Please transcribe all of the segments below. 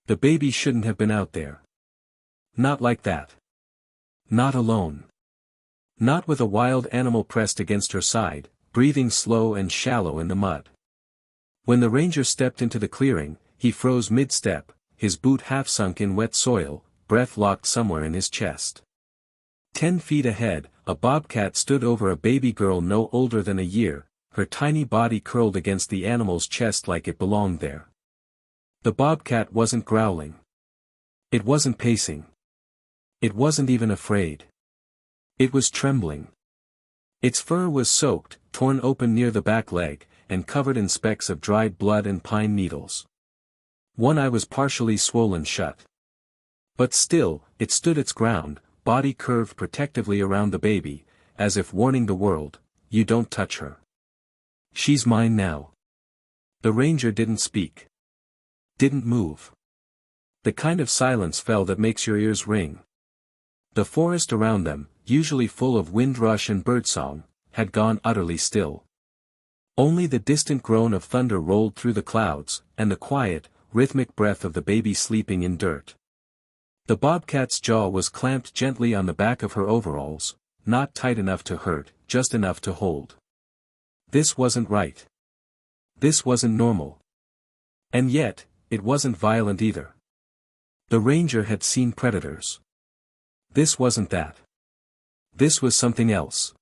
The baby shouldn't have been out there. Not like that. Not alone. Not with a wild animal pressed against her side, breathing slow and shallow in the mud. When the ranger stepped into the clearing, he froze mid-step, his boot half sunk in wet soil, breath locked somewhere in his chest. 10 feet ahead, a bobcat stood over a baby girl no older than a year, her tiny body curled against the animal's chest like it belonged there. The bobcat wasn't growling. It wasn't pacing. It wasn't even afraid. It was trembling. Its fur was soaked, torn open near the back leg, and covered in specks of dried blood and pine needles. One eye was partially swollen shut. But still, it stood its ground, body curved protectively around the baby, as if warning the world, "You don't touch her. She's mine now." The ranger didn't speak. Didn't move. The kind of silence fell that makes your ears ring. The forest around them, usually full of windrush and birdsong, had gone utterly still. Only the distant groan of thunder rolled through the clouds, and the quiet, rhythmic breath of the baby sleeping in dirt. The bobcat's jaw was clamped gently on the back of her overalls, not tight enough to hurt, just enough to hold. This wasn't right. This wasn't normal. And yet, it wasn't violent either. The ranger had seen predators. This wasn't that. This was something else.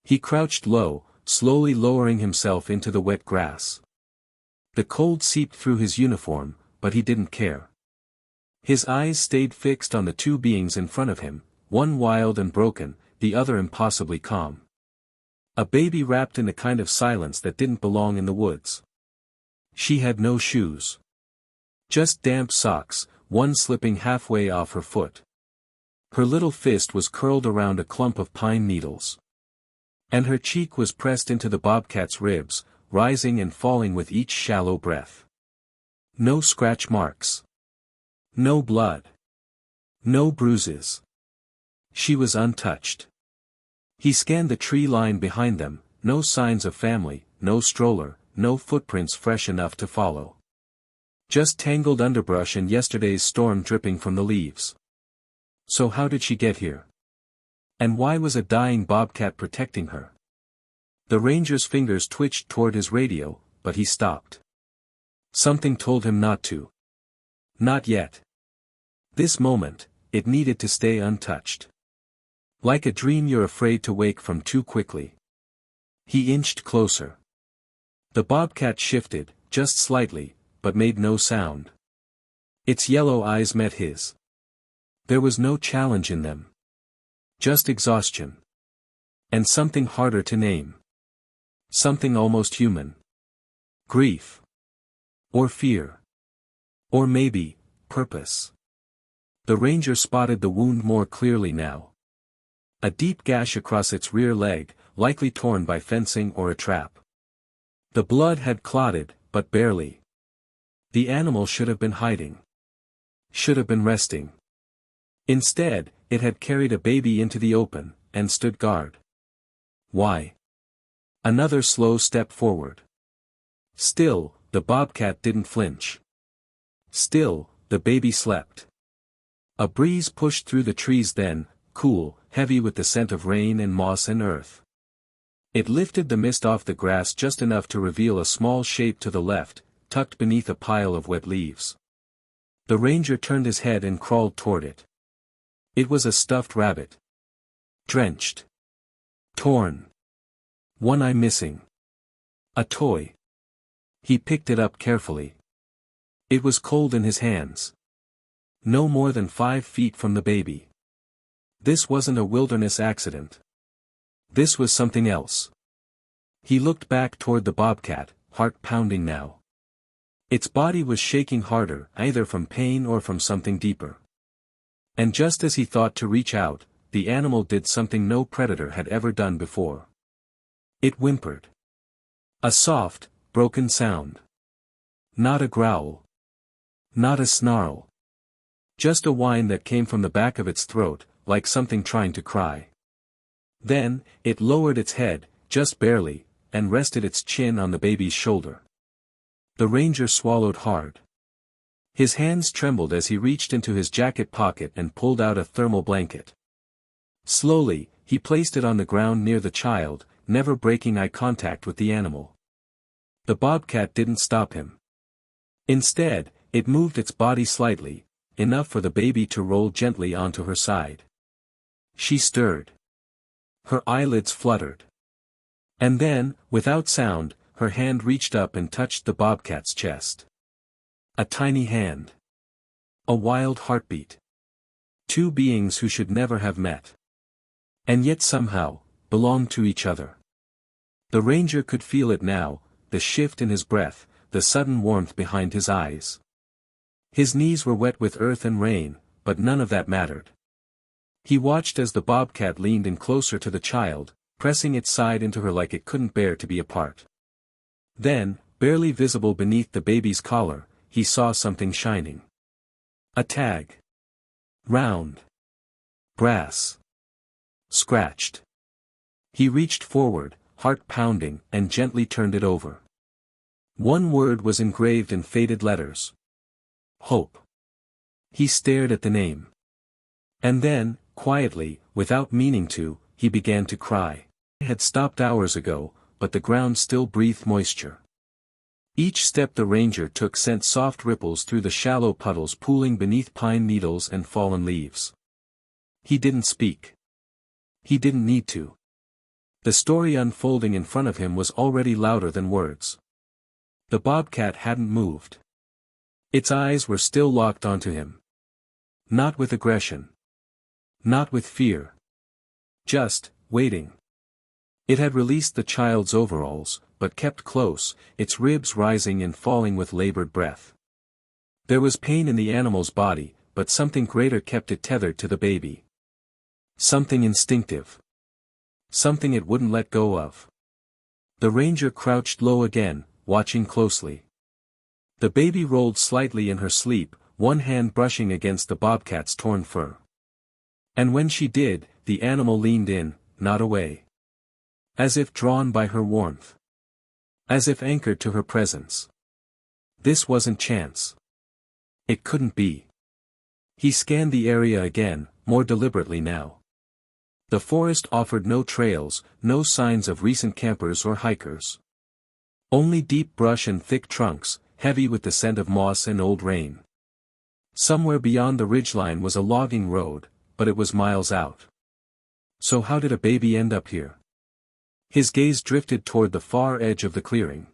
He crouched low, slowly lowering himself into the wet grass. The cold seeped through his uniform, but he didn't care. His eyes stayed fixed on the two beings in front of him, one wild and broken, the other impossibly calm. A baby wrapped in a kind of silence that didn't belong in the woods. She had no shoes. Just damp socks, one slipping halfway off her foot. Her little fist was curled around a clump of pine needles. And her cheek was pressed into the bobcat's ribs, rising and falling with each shallow breath. No scratch marks. No blood. No bruises. She was untouched. He scanned the tree line behind them, no signs of family, no stroller, no footprints fresh enough to follow. Just tangled underbrush and yesterday's storm dripping from the leaves. So how did she get here? And why was a dying bobcat protecting her? The ranger's fingers twitched toward his radio, but he stopped. Something told him not to. Not yet. This moment, it needed to stay untouched. Like a dream you're afraid to wake from too quickly. He inched closer. The bobcat shifted, just slightly, but made no sound. Its yellow eyes met his. There was no challenge in them. Just exhaustion. And something harder to name. Something almost human. Grief. Or fear. Or maybe, purpose. The ranger spotted the wound more clearly now. A deep gash across its rear leg, likely torn by fencing or a trap. The blood had clotted, but barely. The animal should have been hiding. Should have been resting. Instead, it had carried a baby into the open, and stood guard. Why? Another slow step forward. Still, the bobcat didn't flinch. Still, the baby slept. A breeze pushed through the trees then, cool, heavy with the scent of rain and moss and earth. It lifted the mist off the grass just enough to reveal a small shape to the left, tucked beneath a pile of wet leaves. The ranger turned his head and crawled toward it. It was a stuffed rabbit. Drenched. Torn. One eye missing. A toy. He picked it up carefully. It was cold in his hands. No more than 5 feet from the baby. This wasn't a wilderness accident. This was something else. He looked back toward the bobcat, heart pounding now. Its body was shaking harder, either from pain or from something deeper. And just as he thought to reach out, the animal did something no predator had ever done before. It whimpered. A soft, broken sound. Not a growl. Not a snarl. Just a whine that came from the back of its throat, like something trying to cry. Then, it lowered its head, just barely, and rested its chin on the baby's shoulder. The ranger swallowed hard. His hands trembled as he reached into his jacket pocket and pulled out a thermal blanket. Slowly, he placed it on the ground near the child, never breaking eye contact with the animal. The bobcat didn't stop him. Instead, it moved its body slightly, enough for the baby to roll gently onto her side. She stirred. Her eyelids fluttered. And then, without sound, her hand reached up and touched the bobcat's chest. A tiny hand. A wild heartbeat. Two beings who should never have met. And yet somehow, belonged to each other. The ranger could feel it now, the shift in his breath, the sudden warmth behind his eyes. His knees were wet with earth and rain, but none of that mattered. He watched as the bobcat leaned in closer to the child, pressing its side into her like it couldn't bear to be apart. Then, barely visible beneath the baby's collar, he saw something shining. A tag. Round. Brass. Scratched. He reached forward, heart pounding, and gently turned it over. One word was engraved in faded letters. Hope. He stared at the name. And then, quietly, without meaning to, he began to cry. It had stopped hours ago, but the ground still breathed moisture. Each step the ranger took sent soft ripples through the shallow puddles pooling beneath pine needles and fallen leaves. He didn't speak. He didn't need to. The story unfolding in front of him was already louder than words. The bobcat hadn't moved. Its eyes were still locked onto him. Not with aggression. Not with fear. Just, waiting. It had released the child's overalls, but kept close, its ribs rising and falling with labored breath. There was pain in the animal's body, but something greater kept it tethered to the baby. Something instinctive. Something it wouldn't let go of. The ranger crouched low again, watching closely. The baby rolled slightly in her sleep, one hand brushing against the bobcat's torn fur. And when she did, the animal leaned in, not away. As if drawn by her warmth. As if anchored to her presence. This wasn't chance. It couldn't be. He scanned the area again, more deliberately now. The forest offered no trails, no signs of recent campers or hikers. Only deep brush and thick trunks, heavy with the scent of moss and old rain. Somewhere beyond the ridgeline was a logging road, but it was miles out. So how did a baby end up here? His gaze drifted toward the far edge of the clearing.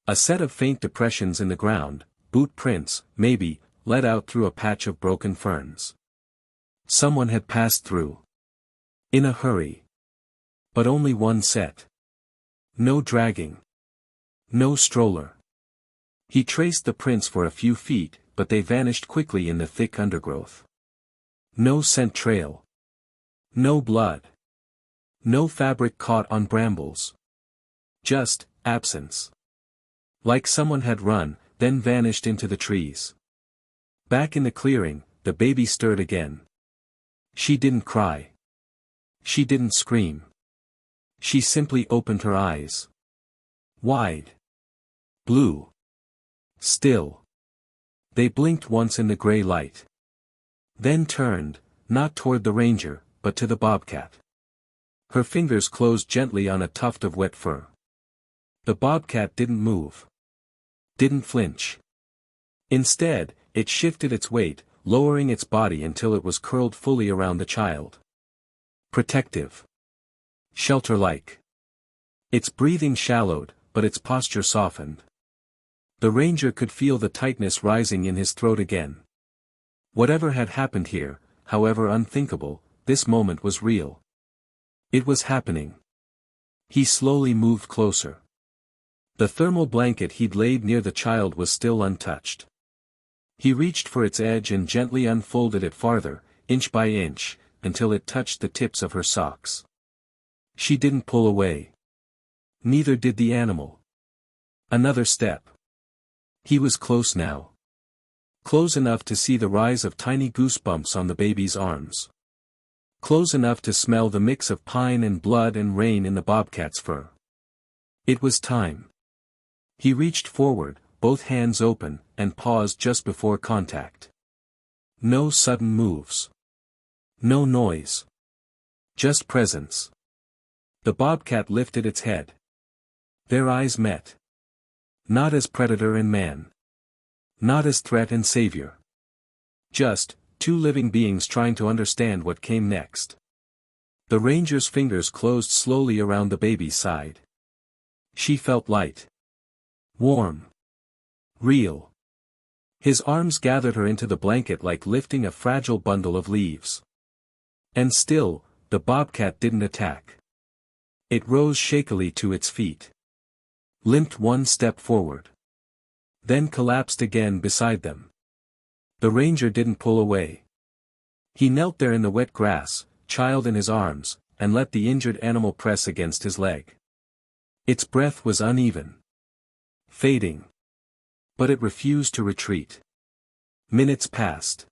A set of faint depressions in the ground, boot prints, maybe, led out through a patch of broken ferns. Someone had passed through. In a hurry. But only one set. No dragging. No stroller. He traced the prints for a few feet, but they vanished quickly in the thick undergrowth. No scent trail. No blood. No fabric caught on brambles. Just, absence. Like someone had run, then vanished into the trees. Back in the clearing, the baby stirred again. She didn't cry. She didn't scream. She simply opened her eyes. Wide. Blue. Still. They blinked once in the gray light. Then turned, not toward the ranger, but to the bobcat. Her fingers closed gently on a tuft of wet fur. The bobcat didn't move. Didn't flinch. Instead, it shifted its weight, lowering its body until it was curled fully around the child. Protective. Shelter-like. Its breathing shallowed, but its posture softened. The ranger could feel the tightness rising in his throat again. Whatever had happened here, however unthinkable, this moment was real. It was happening. He slowly moved closer. The thermal blanket he'd laid near the child was still untouched. He reached for its edge and gently unfolded it farther, inch by inch, until it touched the tips of her socks. She didn't pull away. Neither did the animal. Another step. He was close now. Close enough to see the rise of tiny goosebumps on the baby's arms. Close enough to smell the mix of pine and blood and rain in the bobcat's fur. It was time. He reached forward, both hands open, and paused just before contact. No sudden moves. No noise. Just presence. The bobcat lifted its head. Their eyes met. Not as predator and man. Not as threat and savior. Just, two living beings trying to understand what came next. The ranger's fingers closed slowly around the baby's side. She felt light. Warm. Real. His arms gathered her into the blanket like lifting a fragile bundle of leaves. And still, the bobcat didn't attack. It rose shakily to its feet. Limped one step forward. Then collapsed again beside them. The ranger didn't pull away. He knelt there in the wet grass, child in his arms, and let the injured animal press against his leg. Its breath was uneven. Fading. But it refused to retreat. Minutes passed.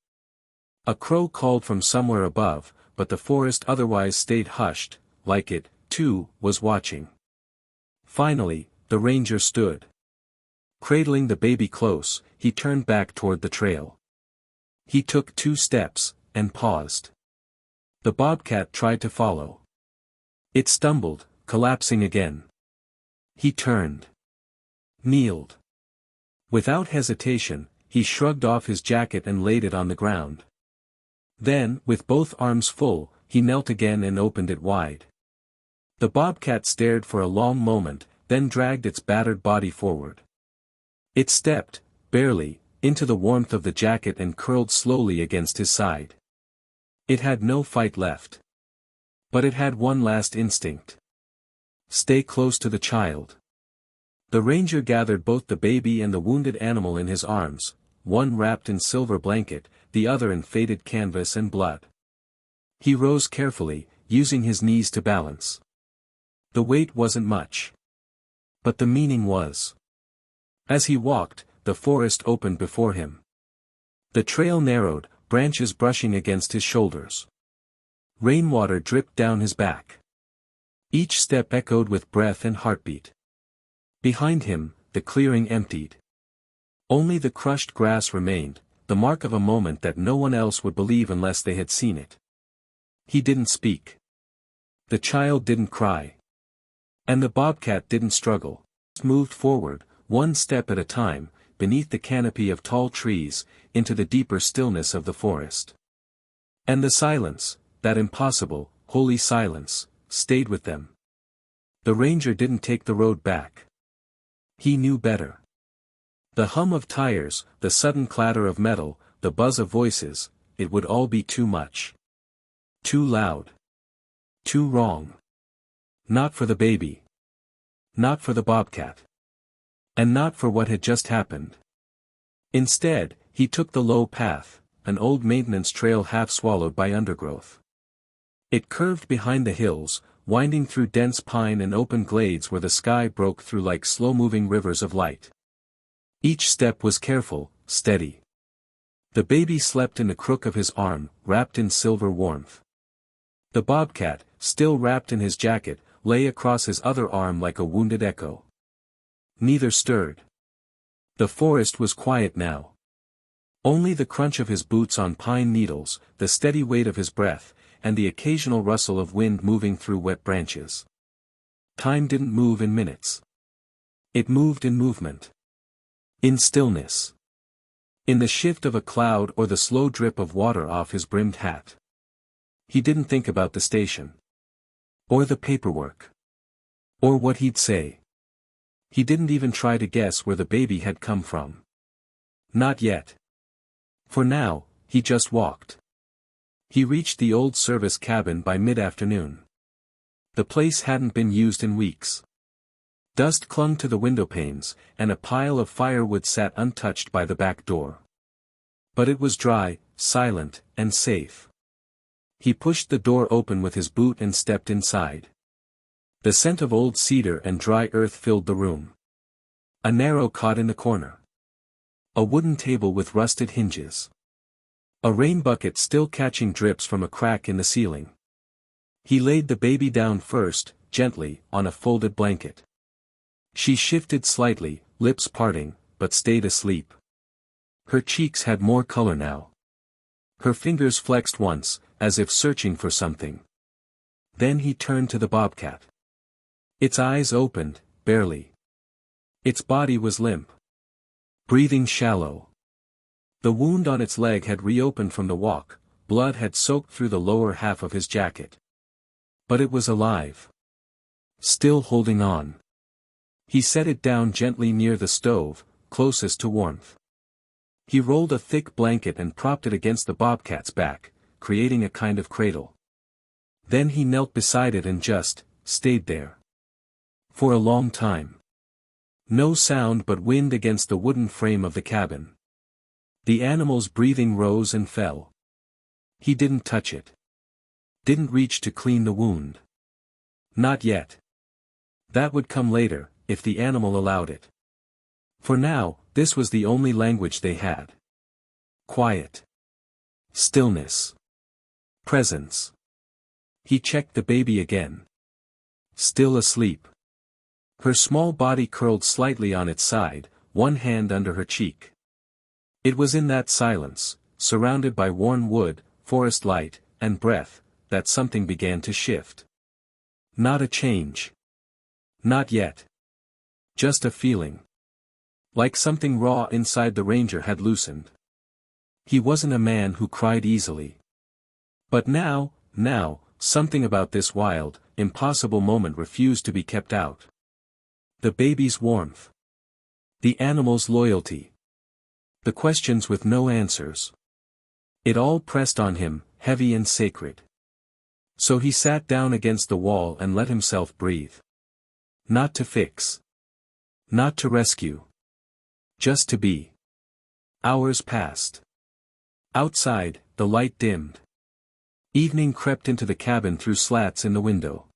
A crow called from somewhere above, but the forest otherwise stayed hushed, like it, too, was watching. Finally, the ranger stood. Cradling the baby close, he turned back toward the trail. He took 2 steps, and paused. The bobcat tried to follow. It stumbled, collapsing again. He turned. Kneeled. Without hesitation, he shrugged off his jacket and laid it on the ground. Then, with both arms full, he knelt again and opened it wide. The bobcat stared for a long moment, then dragged its battered body forward. It stepped, barely, into the warmth of the jacket and curled slowly against his side. It had no fight left. But it had one last instinct. Stay close to the child. The ranger gathered both the baby and the wounded animal in his arms, one wrapped in silver blanket, the other in faded canvas and blood. He rose carefully, using his knees to balance. The weight wasn't much. But the meaning was. As he walked, the forest opened before him. The trail narrowed, branches brushing against his shoulders. Rainwater dripped down his back. Each step echoed with breath and heartbeat. Behind him, the clearing emptied. Only the crushed grass remained, the mark of a moment that no one else would believe unless they had seen it. He didn't speak. The child didn't cry. And the bobcat didn't struggle. It moved forward, one step at a time, beneath the canopy of tall trees, into the deeper stillness of the forest. And the silence, that impossible, holy silence, stayed with them. The ranger didn't take the road back. He knew better. The hum of tires, the sudden clatter of metal, the buzz of voices, it would all be too much. Too loud. Too wrong. Not for the baby. Not for the bobcat. And not for what had just happened. Instead, he took the low path, an old maintenance trail half swallowed by undergrowth. It curved behind the hills, winding through dense pine and open glades where the sky broke through like slow-moving rivers of light. Each step was careful, steady. The baby slept in the crook of his arm, wrapped in silver warmth. The bobcat, still wrapped in his jacket, lay across his other arm like a wounded echo. Neither stirred. The forest was quiet now. Only the crunch of his boots on pine needles, the steady weight of his breath, and the occasional rustle of wind moving through wet branches. Time didn't move in minutes. It moved in movement. In stillness. In the shift of a cloud or the slow drip of water off his brimmed hat. He didn't think about the station. Or the paperwork. Or what he'd say. He didn't even try to guess where the baby had come from. Not yet. For now, he just walked. He reached the old service cabin by mid-afternoon. The place hadn't been used in weeks. Dust clung to the windowpanes, and a pile of firewood sat untouched by the back door. But it was dry, silent, and safe. He pushed the door open with his boot and stepped inside. The scent of old cedar and dry earth filled the room. A narrow cot in the corner. A wooden table with rusted hinges. A rain bucket still catching drips from a crack in the ceiling. He laid the baby down first, gently, on a folded blanket. She shifted slightly, lips parting, but stayed asleep. Her cheeks had more color now. Her fingers flexed once, as if searching for something. Then he turned to the bobcat. Its eyes opened, barely. Its body was limp. Breathing shallow. The wound on its leg had reopened from the walk, blood had soaked through the lower half of his jacket. But it was alive. Still holding on. He set it down gently near the stove, closest to warmth. He rolled a thick blanket and propped it against the bobcat's back, creating a kind of cradle. Then he knelt beside it and just stayed there. For a long time. No sound but wind against the wooden frame of the cabin. The animal's breathing rose and fell. He didn't touch it. Didn't reach to clean the wound. Not yet. That would come later, if the animal allowed it. For now, this was the only language they had. Quiet. Stillness. Presence. He checked the baby again. Still asleep. Her small body curled slightly on its side, one hand under her cheek. It was in that silence, surrounded by worn wood, forest light, and breath, that something began to shift. Not a change. Not yet. Just a feeling. Like something raw inside the ranger had loosened. He wasn't a man who cried easily. But now, something about this wild, impossible moment refused to be kept out. The baby's warmth. The animal's loyalty. The questions with no answers. It all pressed on him, heavy and sacred. So he sat down against the wall and let himself breathe. Not to fix. Not to rescue. Just to be. Hours passed. Outside, the light dimmed. Evening crept into the cabin through slats in the window.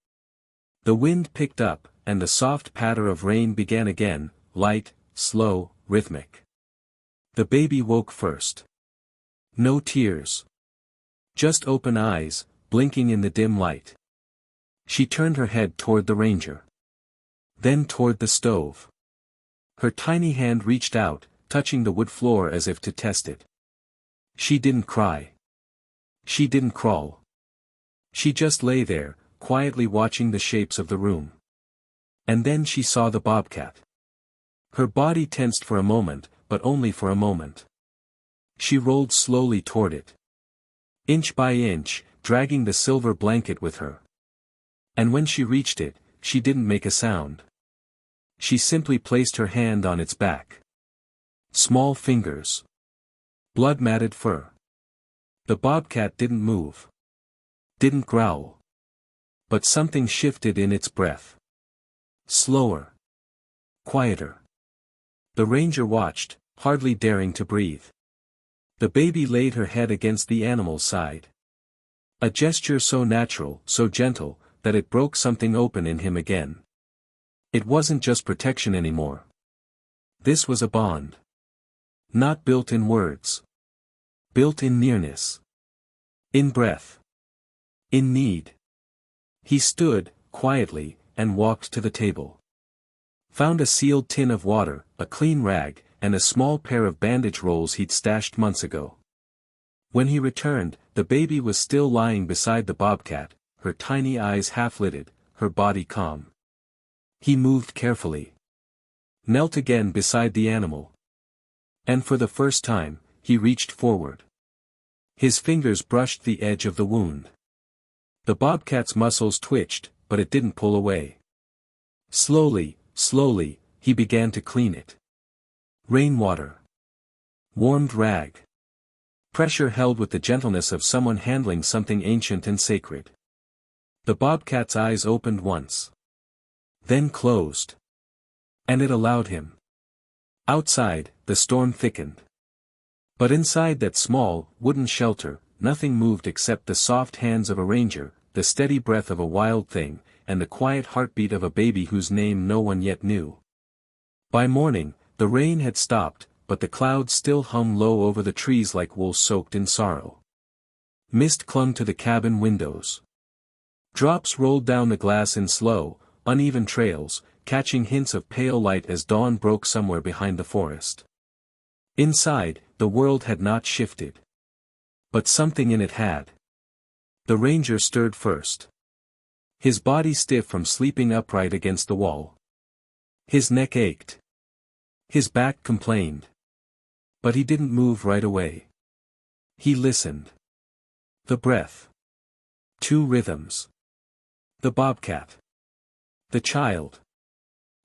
The wind picked up, and the soft patter of rain began again, light, slow, rhythmic. The baby woke first. No tears. Just open eyes, blinking in the dim light. She turned her head toward the ranger. Then toward the stove. Her tiny hand reached out, touching the wood floor as if to test it. She didn't cry. She didn't crawl. She just lay there, quietly watching the shapes of the room. And then she saw the bobcat. Her body tensed for a moment, but only for a moment. She rolled slowly toward it. Inch by inch, dragging the silver blanket with her. And when she reached it, she didn't make a sound. She simply placed her hand on its back. Small fingers. Blood-matted fur. The bobcat didn't move. Didn't growl. But something shifted in its breath. Slower. Quieter. The ranger watched, hardly daring to breathe. The baby laid her head against the animal's side. A gesture so natural, so gentle, that it broke something open in him again. It wasn't just protection anymore. This was a bond. Not built in words. Built in nearness. In breath. In need. He stood, quietly, and walked to the table. Found a sealed tin of water, a clean rag, and a small pair of bandage rolls he'd stashed months ago. When he returned, the baby was still lying beside the bobcat, her tiny eyes half-lidded, her body calm. He moved carefully. Knelt again beside the animal. And for the first time, he reached forward. His fingers brushed the edge of the wound. The bobcat's muscles twitched, but it didn't pull away. Slowly, he began to clean it. Rainwater. Warmed rag. Pressure held with the gentleness of someone handling something ancient and sacred. The bobcat's eyes opened once. Then closed. And it allowed him. Outside, the storm thickened. But inside that small, wooden shelter, nothing moved except the soft hands of a ranger, the steady breath of a wild thing, and the quiet heartbeat of a baby whose name no one yet knew. By morning, the rain had stopped, but the clouds still hung low over the trees like wool soaked in sorrow. Mist clung to the cabin windows. Drops rolled down the glass in slow, uneven trails, catching hints of pale light as dawn broke somewhere behind the forest. Inside, the world had not shifted. But something in it had. The ranger stirred first. His body stiff from sleeping upright against the wall. His neck ached. His back complained. But he didn't move right away. He listened. The breath. 2 rhythms. The bobcat. The child.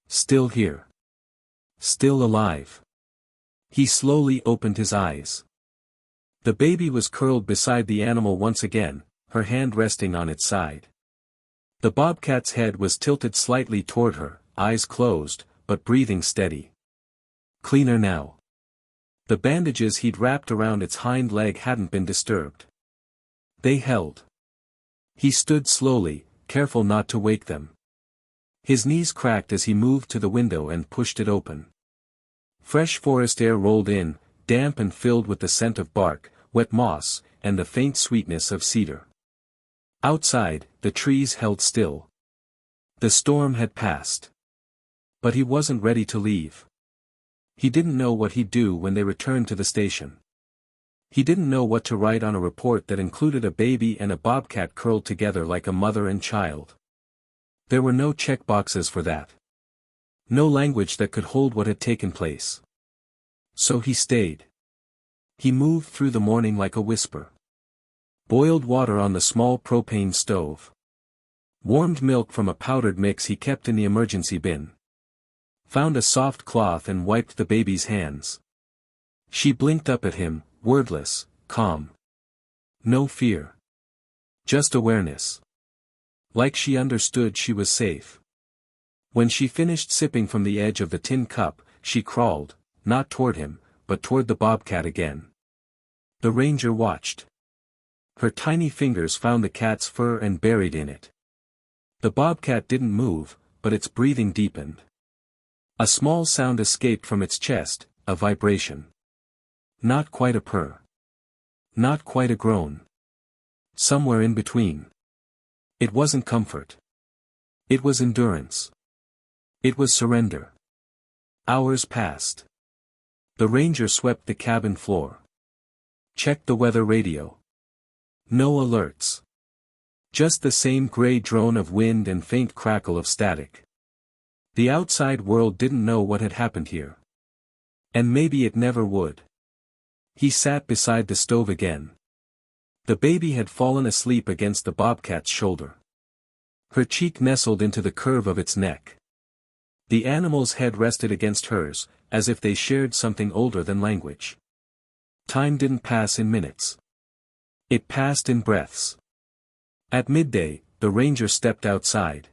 Still here. Still alive. He slowly opened his eyes. The baby was curled beside the animal once again, her hand resting on its side. The bobcat's head was tilted slightly toward her, eyes closed, but breathing steady. Cleaner now. The bandages he'd wrapped around its hind leg hadn't been disturbed. They held. He stood slowly, careful not to wake them. His knees cracked as he moved to the window and pushed it open. Fresh forest air rolled in, damp and filled with the scent of bark, wet moss, and the faint sweetness of cedar. Outside, the trees held still. The storm had passed. But he wasn't ready to leave. He didn't know what he'd do when they returned to the station. He didn't know what to write on a report that included a baby and a bobcat curled together like a mother and child. There were no checkboxes for that. No language that could hold what had taken place. So he stayed. He moved through the morning like a whisper. Boiled water on the small propane stove. Warmed milk from a powdered mix he kept in the emergency bin. Found a soft cloth and wiped the baby's hands. She blinked up at him, wordless, calm. No fear. Just awareness. Like she understood she was safe. When she finished sipping from the edge of the tin cup, she crawled, not toward him, but toward the bobcat again. The ranger watched. Her tiny fingers found the cat's fur and buried in it. The bobcat didn't move, but its breathing deepened. A small sound escaped from its chest, a vibration. Not quite a purr. Not quite a groan. Somewhere in between. It wasn't comfort. It was endurance. It was surrender. Hours passed. The ranger swept the cabin floor. Checked the weather radio. No alerts. Just the same gray drone of wind and faint crackle of static. The outside world didn't know what had happened here. And maybe it never would. He sat beside the stove again. The baby had fallen asleep against the bobcat's shoulder. Her cheek nestled into the curve of its neck. The animal's head rested against hers, as if they shared something older than language. Time didn't pass in minutes. It passed in breaths. At midday, the ranger stepped outside.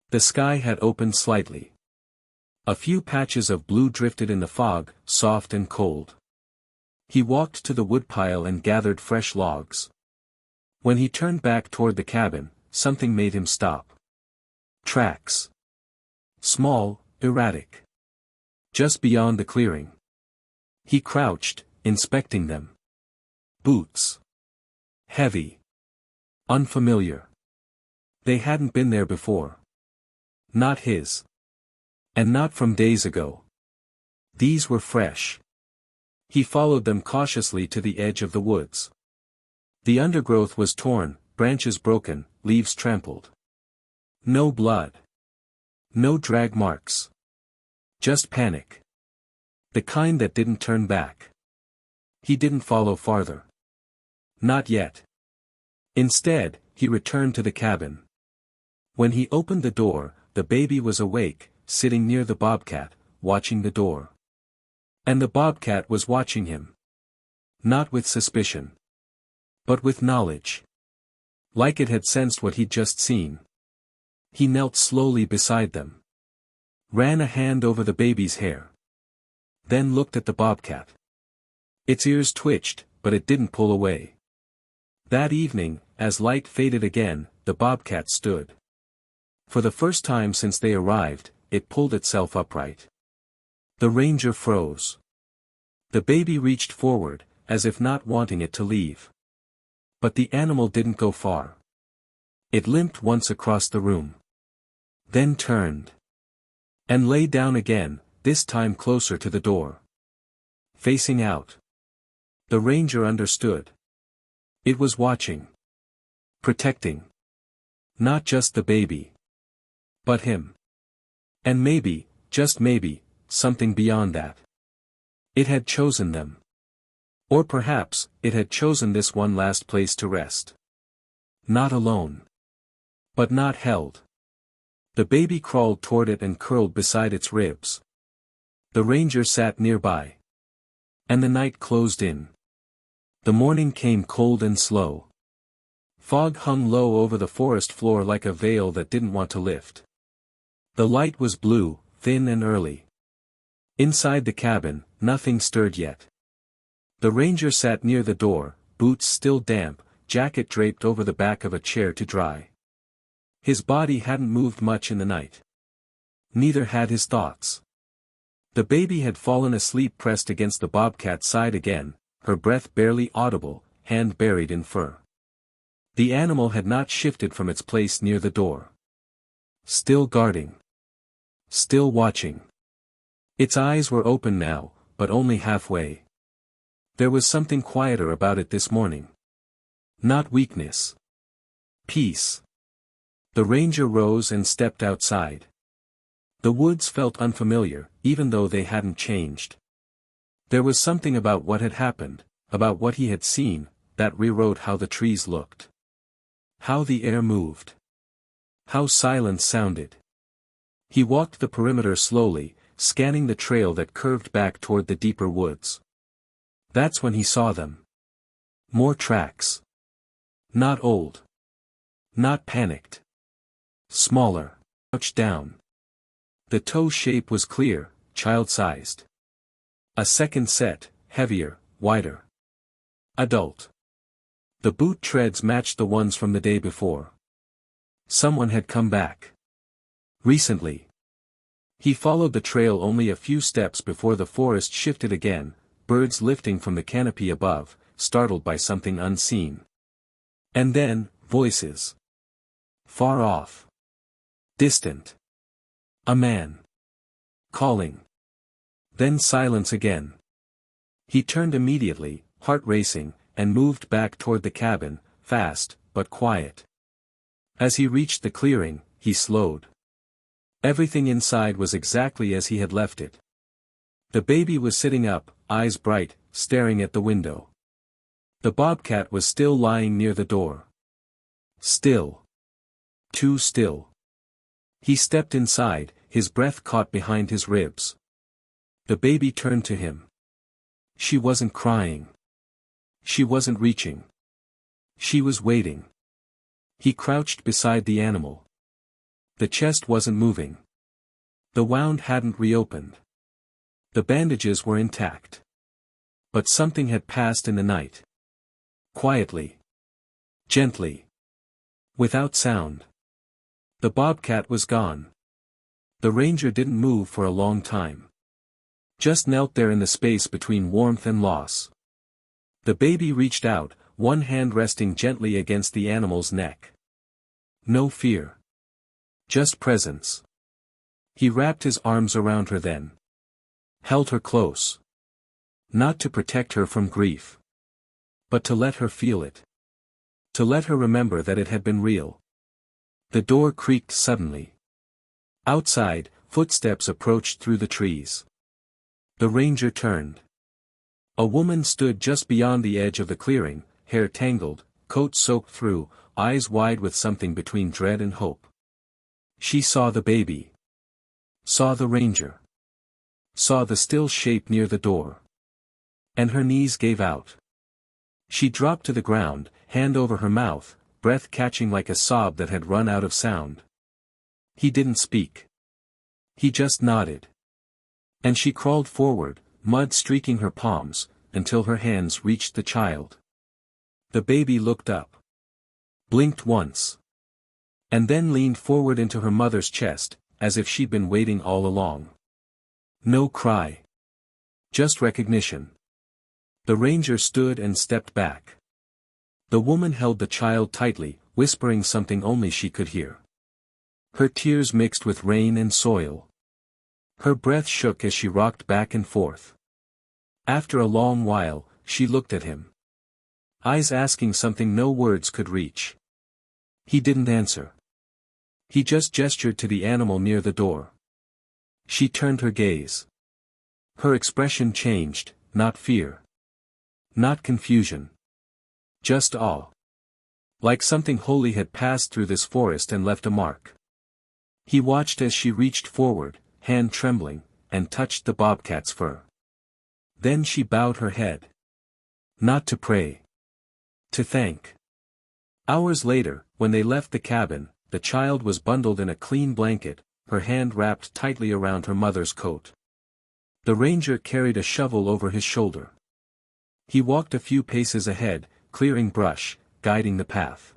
The sky had opened slightly. A few patches of blue drifted in the fog, soft and cold. He walked to the woodpile and gathered fresh logs. When he turned back toward the cabin, something made him stop. Tracks. Small, erratic. Just beyond the clearing. He crouched, inspecting them. Boots. Heavy. Unfamiliar. They hadn't been there before. Not his. And not from days ago. These were fresh. He followed them cautiously to the edge of the woods. The undergrowth was torn, branches broken, leaves trampled. No blood. No drag marks. Just panic. The kind that didn't turn back. He didn't follow farther. Not yet. Instead, he returned to the cabin. When he opened the door, the baby was awake, sitting near the bobcat, watching the door. And the bobcat was watching him. Not with suspicion. But with knowledge. Like it had sensed what he'd just seen. He knelt slowly beside them. Ran a hand over the baby's hair. Then looked at the bobcat. Its ears twitched, but it didn't pull away. That evening, as light faded again, the bobcat stood. For the first time since they arrived, it pulled itself upright. The ranger froze. The baby reached forward, as if not wanting it to leave. But the animal didn't go far. It limped once across the room. Then turned. And lay down again, this time closer to the door. Facing out. The ranger understood. It was watching. Protecting. Not just the baby. But him. And maybe, just maybe, something beyond that. It had chosen them. Or perhaps, it had chosen this one last place to rest. Not alone. But not held. The baby crawled toward it and curled beside its ribs. The ranger sat nearby. And the night closed in. The morning came cold and slow. Fog hung low over the forest floor like a veil that didn't want to lift. The light was blue, thin and early. Inside the cabin, nothing stirred yet. The ranger sat near the door, boots still damp, jacket draped over the back of a chair to dry. His body hadn't moved much in the night. Neither had his thoughts. The baby had fallen asleep pressed against the bobcat's side again, her breath barely audible, hand buried in fur. The animal had not shifted from its place near the door. Still guarding. Still watching. Its eyes were open now, but only halfway. There was something quieter about it this morning. Not weakness. Peace. The ranger rose and stepped outside. The woods felt unfamiliar, even though they hadn't changed. There was something about what had happened, about what he had seen, that rewrote how the trees looked. How the air moved. How silence sounded. He walked the perimeter slowly, scanning the trail that curved back toward the deeper woods. That's when he saw them. More tracks. Not old. Not panicked. Smaller. Crouched down. The toe shape was clear, child-sized. A second set, heavier, wider. Adult. The boot treads matched the ones from the day before. Someone had come back. Recently. He followed the trail only a few steps before the forest shifted again, birds lifting from the canopy above, startled by something unseen. And then, voices. Far off. Distant. A man. Calling. Then silence again. He turned immediately, heart racing, and moved back toward the cabin, fast, but quiet. As he reached the clearing, he slowed. Everything inside was exactly as he had left it. The baby was sitting up, eyes bright, staring at the window. The bobcat was still lying near the door. Still. Too still. He stepped inside, his breath caught behind his ribs. The baby turned to him. She wasn't crying. She wasn't reaching. She was waiting. He crouched beside the animal. The chest wasn't moving. The wound hadn't reopened. The bandages were intact. But something had passed in the night. Quietly. Gently. Without sound. The bobcat was gone. The ranger didn't move for a long time. Just knelt there in the space between warmth and loss. The baby reached out, one hand resting gently against the animal's neck. No fear. Just presence. He wrapped his arms around her then. Held her close. Not to protect her from grief. But to let her feel it. To let her remember that it had been real. The door creaked suddenly. Outside, footsteps approached through the trees. The ranger turned. A woman stood just beyond the edge of the clearing, hair tangled, coat soaked through, eyes wide with something between dread and hope. She saw the baby. Saw the ranger. Saw the still shape near the door. And her knees gave out. She dropped to the ground, hand over her mouth, breath catching like a sob that had run out of sound. He didn't speak. He just nodded. And she crawled forward, mud streaking her palms, until her hands reached the child. The baby looked up. Blinked once. And then leaned forward into her mother's chest, as if she'd been waiting all along. No cry. Just recognition. The ranger stood and stepped back. The woman held the child tightly, whispering something only she could hear. Her tears mixed with rain and soil. Her breath shook as she rocked back and forth. After a long while, she looked at him. Eyes asking something no words could reach. He didn't answer. He just gestured to the animal near the door. She turned her gaze. Her expression changed, not fear. Not confusion. Just awe. Like something holy had passed through this forest and left a mark. He watched as she reached forward, hand trembling, and touched the bobcat's fur. Then she bowed her head. Not to pray. To thank. Hours later, when they left the cabin, the child was bundled in a clean blanket, her hand wrapped tightly around her mother's coat. The ranger carried a shovel over his shoulder. He walked a few paces ahead, clearing brush, guiding the path.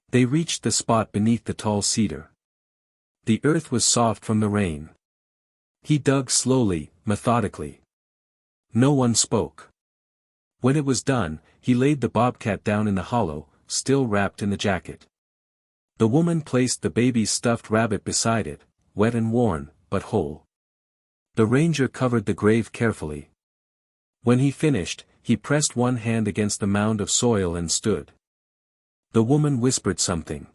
They reached the spot beneath the tall cedar. The earth was soft from the rain. He dug slowly, methodically. No one spoke. When it was done, he laid the bobcat down in the hollow, still wrapped in the jacket. The woman placed the baby's stuffed rabbit beside it, wet and worn, but whole. The ranger covered the grave carefully. When he finished, he pressed one hand against the mound of soil and stood. The woman whispered something.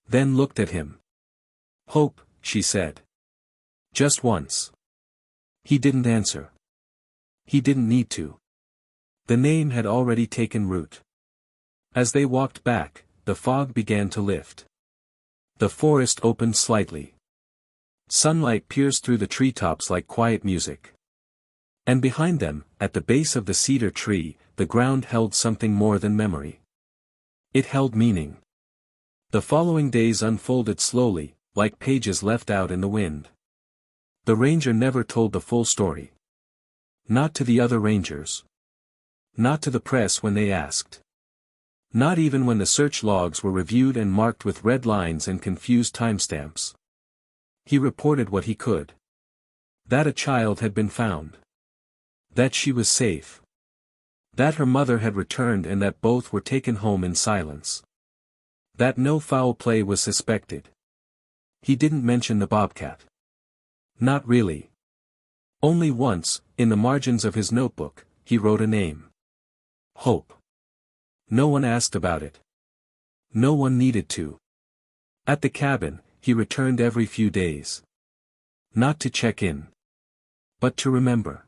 Then looked at him. "Hope," she said. Just once. He didn't answer. He didn't need to. The name had already taken root. As they walked back, the fog began to lift. The forest opened slightly. Sunlight pierced through the treetops like quiet music. And behind them, at the base of the cedar tree, the ground held something more than memory. It held meaning. The following days unfolded slowly, like pages left out in the wind. The ranger never told the full story. Not to the other rangers. Not to the press when they asked. Not even when the search logs were reviewed and marked with red lines and confused timestamps. He reported what he could. That a child had been found. That she was safe. That her mother had returned and that both were taken home in silence. That no foul play was suspected. He didn't mention the bobcat. Not really. Only once, in the margins of his notebook, he wrote a name. Hope. No one asked about it. No one needed to. At the cabin, he returned every few days. Not to check in. But to remember.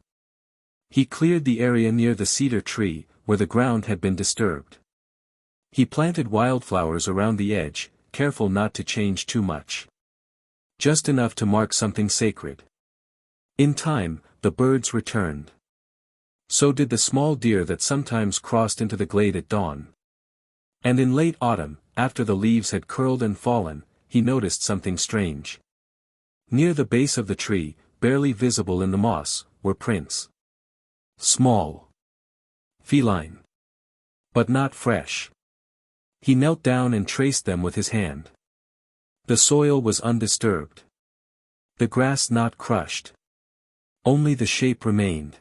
He cleared the area near the cedar tree, where the ground had been disturbed. He planted wildflowers around the edge, careful not to change too much. Just enough to mark something sacred. In time, the birds returned. So did the small deer that sometimes crossed into the glade at dawn. And in late autumn, after the leaves had curled and fallen, he noticed something strange. Near the base of the tree, barely visible in the moss, were prints. Small. Feline. But not fresh. He knelt down and traced them with his hand. The soil was undisturbed. The grass not crushed. Only the shape remained.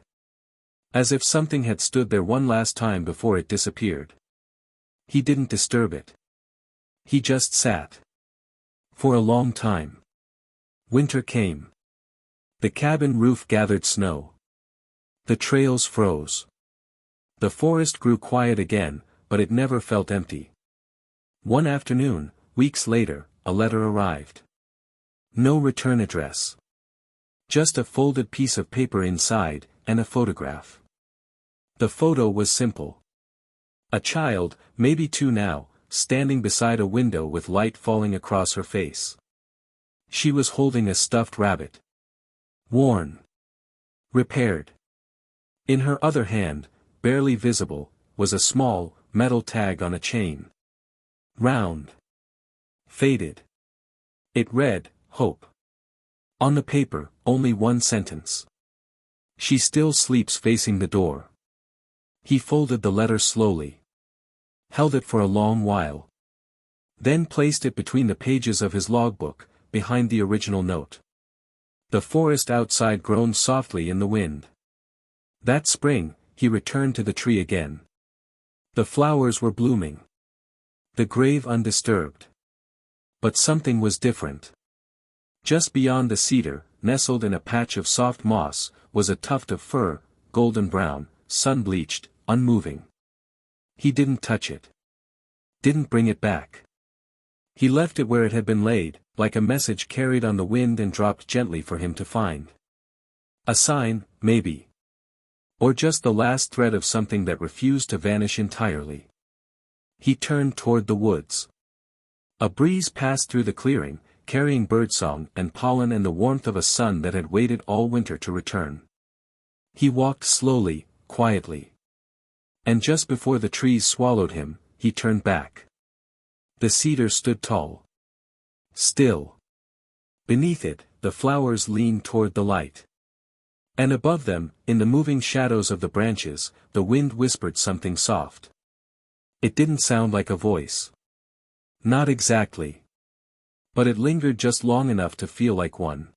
As if something had stood there one last time before it disappeared. He didn't disturb it. He just sat. For a long time. Winter came. The cabin roof gathered snow. The trails froze. The forest grew quiet again, but it never felt empty. One afternoon, weeks later, a letter arrived. No return address. Just a folded piece of paper inside, and a photograph. The photo was simple. A child, maybe 2 now, standing beside a window with light falling across her face. She was holding a stuffed rabbit. Worn. Repaired. In her other hand, barely visible, was a small, metal tag on a chain. Round. Faded. It read, Hope. On the paper, only one sentence. She still sleeps facing the door. He folded the letter slowly. Held it for a long while. Then placed it between the pages of his logbook, behind the original note. The forest outside groaned softly in the wind. That spring, he returned to the tree again. The flowers were blooming. The grave undisturbed. But something was different. Just beyond the cedar, nestled in a patch of soft moss, was a tuft of fur, golden brown, sun-bleached, unmoving. He didn't touch it. Didn't bring it back. He left it where it had been laid, like a message carried on the wind and dropped gently for him to find. A sign, maybe. Or just the last thread of something that refused to vanish entirely. He turned toward the woods. A breeze passed through the clearing, carrying birdsong and pollen and the warmth of a sun that had waited all winter to return. He walked slowly, quietly. And just before the trees swallowed him, he turned back. The cedar stood tall. Still. Beneath it, the flowers leaned toward the light. And above them, in the moving shadows of the branches, the wind whispered something soft. It didn't sound like a voice. Not exactly. But it lingered just long enough to feel like one.